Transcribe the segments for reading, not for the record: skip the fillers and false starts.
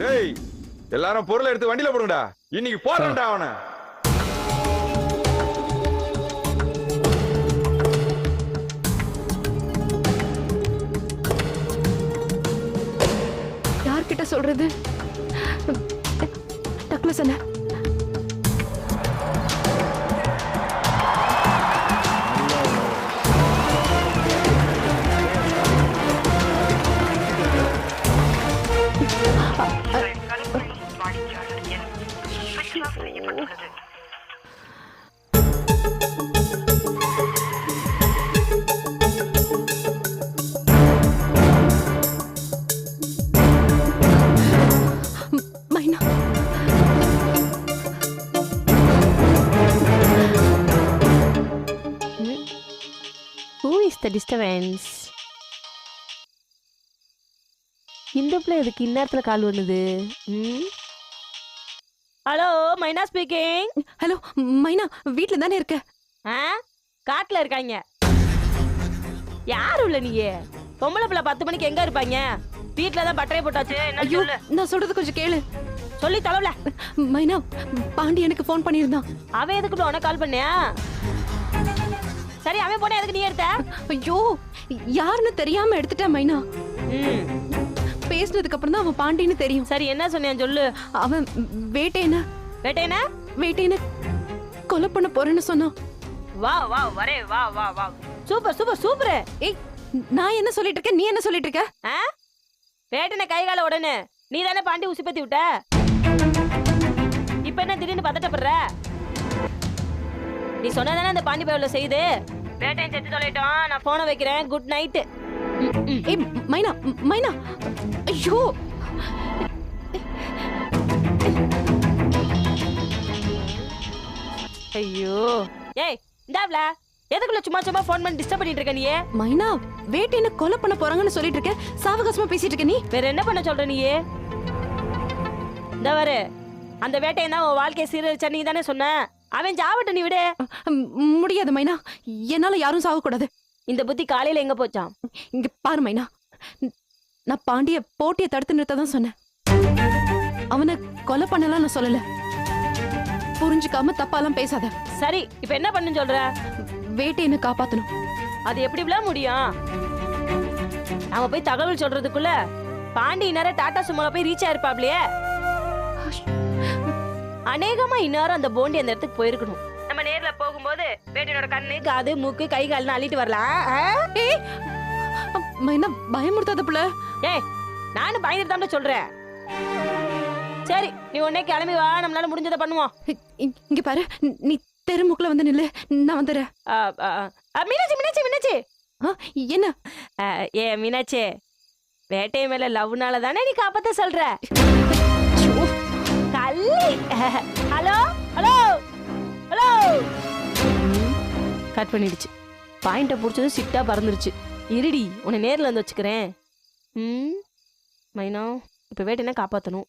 ஏய் எல்லாரும் பொருளை எடுத்து வண்டியில போடுங்கடா. இன்னைக்கு போறேன்டா அவனை. யார்கிட்ட சொல்றது? டக்ளஸ் அண்ணா. மைனா, Who is the disturbance? இந்த பிள்ளை எதுக்கு இந்நேரத்துல கால் பண்ணுது? ஹலோ, மைனா ஸ்பீக்கிங். ஹலோ மைனா, வீட்ல தானே இருக்க? காட்டுல இருக்காங்க. யாரும் இல்ல நீயே. பொம்பளை பிள்ளை 10 மணிக்கு எங்க இருப்பாங்க? வீட்ல தான் பட்டரை போட்டாச்சு. என்ன ஐயோ, சொல்லு. நான் சொல்றது கொஞ்சம் கேளு. சொல்லி தலவல. மைனா, பாண்டி எனக்கு ஃபோன் பண்ணியிருந்தான். அவன் எதுக்கு உனக்கு கால் பண்ணியா? சரி, அவன் போன எதுக்கு நீ எடுத்த? ஐயோ, யாருன்னு தெரியாம எடுத்துட்டேன் மைனா. ம், பேசினதுக்கு அப்புறம் தான் அவன் பாண்டின்னு தெரியும். சரி, என்ன சொன்னியான் சொல்லு. அவன் வேட்டையன வேட்டையன கொலை பண்ண போறேன்னு சொன்னான். வா வா வரே வா வா வா. Super super super. ஏய், நான் என்ன சொல்லிட்டு இருக்கேன், நீ என்ன சொல்லிட்டு இருக்க? வேட்டனை கை கால உடனே நீ தானே பாண்டி உசி பத்தி விட்ட. இப்ப என்ன திடீர்னு பதட்டப்படுற? நீ சொன்னதானே அந்த பாண்டி பையல செய்து. வேட்டையை செத்து தொலைட்டோம். நான் போனை வைக்கிறேன். Good night. ஏய் மைனா, மைனா, ஐயோ. ஐயோ, ஏய் இந்தாப்ல எதுக்குள்ள சும்மா சும்மா ஃபோன் பண்ணி டிஸ்டர்ப் பண்ணிட்டு இருக்க நீ? மைனா, வேட்டையன கொலை பண்ண போறாங்கன்னு சொல்லிட்டு இருக்க. சாவகாசமா பேசிட்டு இருக்க நீ. வேற என்ன பண்ண சொல்ற நீ? இந்த வரு அந்த வேட்டையை தான் உன் வாழ்க்கையை சீரழிச்ச நீ தானே சொன்ன. அவன் சாவட்ட, நீ விடு. முடியாது மைனா, என்னால யாரும் சாவக்கூடாது. இந்த புத்தி காலையில எங்க போச்சான்? இங்க பாரு மைனா, நான் பாண்டிய போட்டியை தடுத்து நிறுத்த தான் சொன்னேன். அவனை கொலை பண்ணலாம் நான் சொல்லல. புரிஞ்சுக்காம தப்பாலாம் பேசாத. சரி, இப்ப என்ன பண்ணு சொல்ற? வேட்டையனை காப்பாத்தணும். அது எப்படி முடியும்? நாம போய் தகவல் சொல்றதுக்குள்ள பாண்டி இந்நேரம் டாடா சுமோல போய் ரீச் ஆயிருப்பாப்லையே. அநேகமா இந்நேரம் அந்த போண்டி அந்த இடத்துக்கு போயிருக்கணும். நம்ம நேர்ல போகும்போது வேட்டையோட கண்ணு காது மூக்கு கை கால்னு அள்ளிட்டு வரலாம். ஏய் மைனா, பயமுறுத்தாத புள்ள. ஏய், நானும் பயந்துட்டு தான் சொல்றேன். சரி, நீ உடனே கிளம்பி வா, நம்மளால முடிஞ்சதை பண்ணுவோம். இங்க பாரு, நீ தெருமுக்குல வந்து நில்லு, நான் வந்துடுறேன். மீனாட்சி மீனாட்சி மீனாட்சி. என்ன? ஏ மீனாட்சி, வேட்டை மேல லவ்னால தானே நீ காப்பாத்த சொல்ற. கள்ளி. Hello hello hello. கட் பண்ணிடுச்சு. பாயிண்ட புடிச்சது சிட்டா பறந்துருச்சு. இருடி, உன்னை நேர்ல வந்து வச்சுக்கிறேன். மைனா, இப்ப வேட்டைனா காப்பாத்தணும்.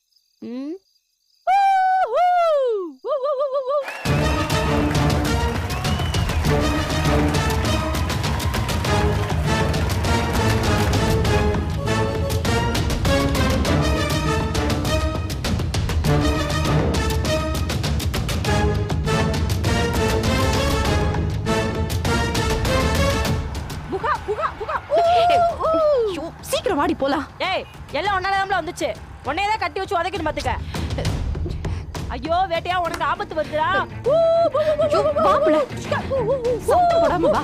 சீக்கிரம் வாடி போலாம். ஏய், எல்லாம் ஒன்னால வந்துச்சு. உன்னையதான் கட்டி வச்சு உதைக்கணும் பாத்துக்க. ஐயோ, வேட்டையா உனக்கு ஆபத்து வருதுடா. வா புள்ள, சத்தம் போடாம வா.